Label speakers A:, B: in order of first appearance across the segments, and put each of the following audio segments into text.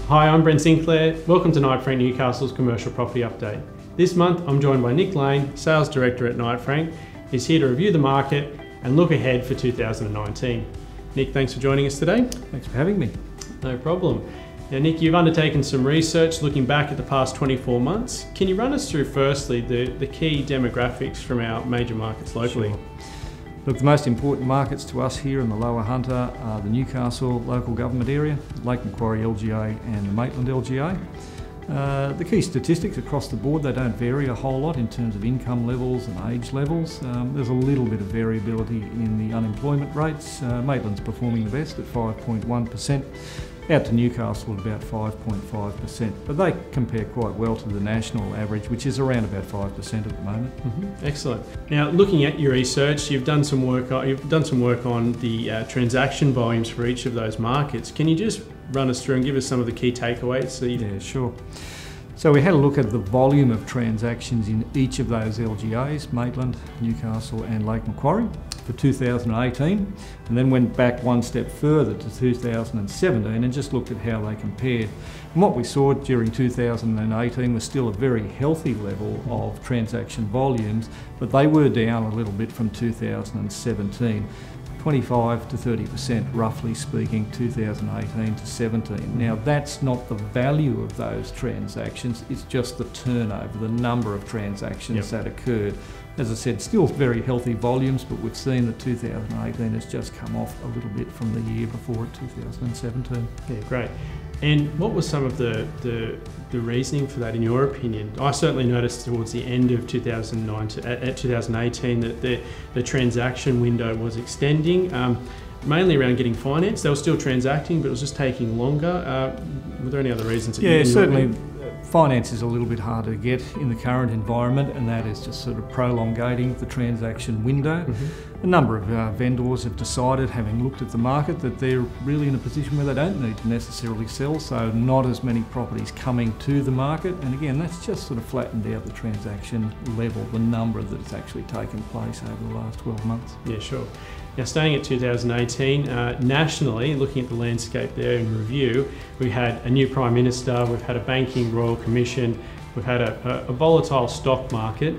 A: Hi, I'm Brent Sinclair. Welcome to Knight Frank Newcastle's Commercial Property Update. This month I'm joined by Nick Lane, Sales Director at Knight Frank. He's here to review the market and look ahead for 2019. Nick, thanks for joining us today.
B: Thanks for having me.
A: No problem. Now Nick, you've undertaken some research looking back at the past 24 months. Can you run us through firstly the key demographics from our major markets locally?
B: Sure. Look, the most important markets to us here in the Lower Hunter are the Newcastle local government area, Lake Macquarie LGA and the Maitland LGA. The key statistics across the board, they don't vary a whole lot in terms of income levels and age levels. There's a little bit of variability in the unemployment rates. Maitland's performing the best at 5.1%. Out to Newcastle at about 5.5%, but they compare quite well to the national average, which is around about 5% at the moment.
A: Excellent. Now, looking at your research, you've done some work on the transaction volumes for each of those markets. Can you just run us through and give us some of the key takeaways?
B: Yeah, sure. So we had a look at the volume of transactions in each of those LGAs, Maitland, Newcastle and Lake Macquarie, for 2018, and then went back one step further to 2017 and just looked at how they compared. And what we saw during 2018 was still a very healthy level of transaction volumes, but they were down a little bit from 2017. 25 to 30% roughly speaking, 2018 to 17. Now that's not the value of those transactions, it's just the turnover, the number of transactions that occurred. As I said, still very healthy volumes, but we've seen that 2018 has just come off a little bit from the year before it, 2017.
A: Yeah, great. And what was some of the reasoning for that in your opinion? I certainly noticed towards the end of 2018 that the transaction window was extending, mainly around getting finance. They were still transacting, but it was just taking longer. Were there any other reasons?
B: Yeah, certainly. Finance is a little bit harder to get in the current environment, and that is just sort of prolongating the transaction window. A number of vendors have decided, having looked at the market, that they're really in a position where they don't need to necessarily sell, so not as many properties coming to the market. And again, that's just sort of flattened out the transaction level, the number that's actually taken place over the last 12 months.
A: Yeah, sure. Now, staying at 2018, nationally, looking at the landscape there in review, we had a new Prime Minister, we've had a banking Royal Commission, we've had a volatile stock market,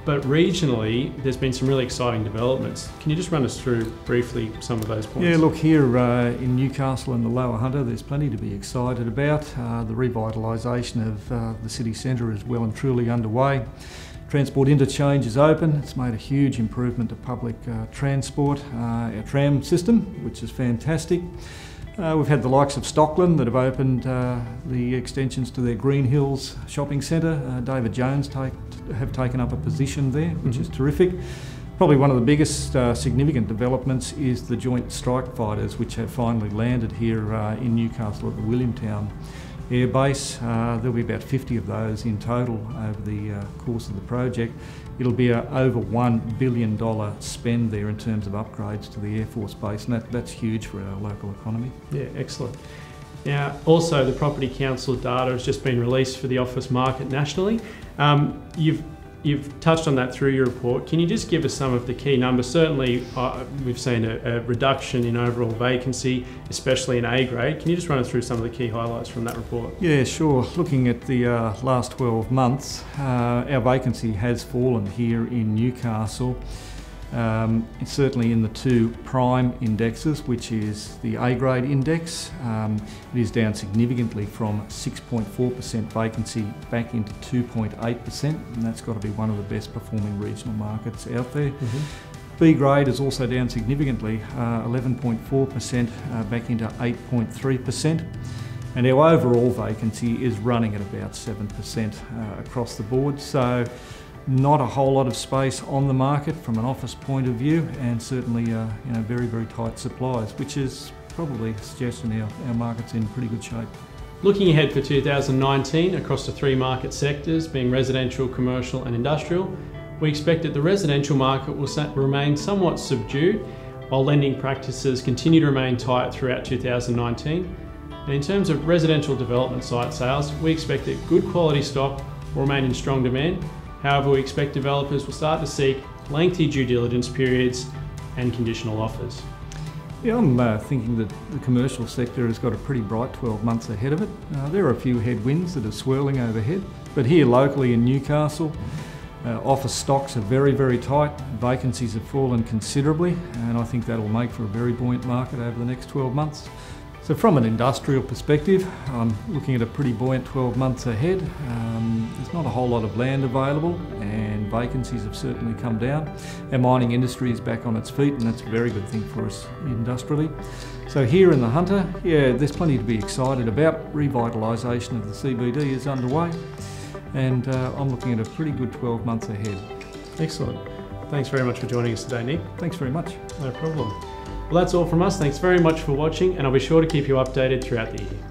A: but regionally, there's been some really exciting developments. Can you just run us through briefly some of those points?
B: Yeah, look, here in Newcastle and the Lower Hunter, there's plenty to be excited about. The revitalisation of the city centre is well and truly underway. Transport interchange is open. It's made a huge improvement to public transport, our tram system, which is fantastic. We've had the likes of Stockland that have opened the extensions to their Green Hills shopping centre. David Jones have taken up a position there, which is terrific. Probably one of the biggest significant developments is the Joint Strike Fighters, which have finally landed here in Newcastle at the Williamtown Air Base. There'll be about 50 of those in total over the course of the project. It'll be an over $1 billion spend there in terms of upgrades to the Air Force Base, and that's huge for our local economy.
A: Yeah, excellent. Now, also the Property Council data has just been released for the office market nationally. You've touched on that through your report. Can you just give us some of the key numbers? Certainly, we've seen a reduction in overall vacancy, especially in A grade. Can you just run us through some of the key highlights from that report?
B: Yeah, sure. Looking at the last 12 months, our vacancy has fallen here in Newcastle. It's certainly in the two prime indexes, which is the A grade index. It is down significantly from 6.4% vacancy back into 2.8%, and that's got to be one of the best performing regional markets out there. B grade is also down significantly, 11.4% back into 8.3%. And our overall vacancy is running at about 7% across the board. So not a whole lot of space on the market from an office point of view, and certainly very, very tight supplies, which is probably suggesting our market's in pretty good shape.
A: Looking ahead for 2019 across the three market sectors, being residential, commercial and industrial, we expect that the residential market will remain somewhat subdued, while lending practices continue to remain tight throughout 2019. And in terms of residential development site sales, we expect that good quality stock will remain in strong demand. However, we expect developers will start to seek lengthy due diligence periods and conditional offers.
B: Yeah, I'm thinking that the commercial sector has got a pretty bright 12 months ahead of it. There are a few headwinds that are swirling overhead, but here locally in Newcastle, office stocks are very, very tight. Vacancies have fallen considerably, and I think that'll make for a very buoyant market over the next 12 months. So from an industrial perspective, I'm looking at a pretty buoyant 12 months ahead. There's not a whole lot of land available, and vacancies have certainly come down. Our mining industry is back on its feet, and that's a very good thing for us industrially. So here in the Hunter, yeah, there's plenty to be excited about. Revitalisation of the CBD is underway, and I'm looking at a pretty good 12 months ahead.
A: Excellent. Thanks very much for joining us today, Nick.
B: Thanks very much.
A: No problem. Well, that's all from us. Thanks very much for watching, and I'll be sure to keep you updated throughout the year.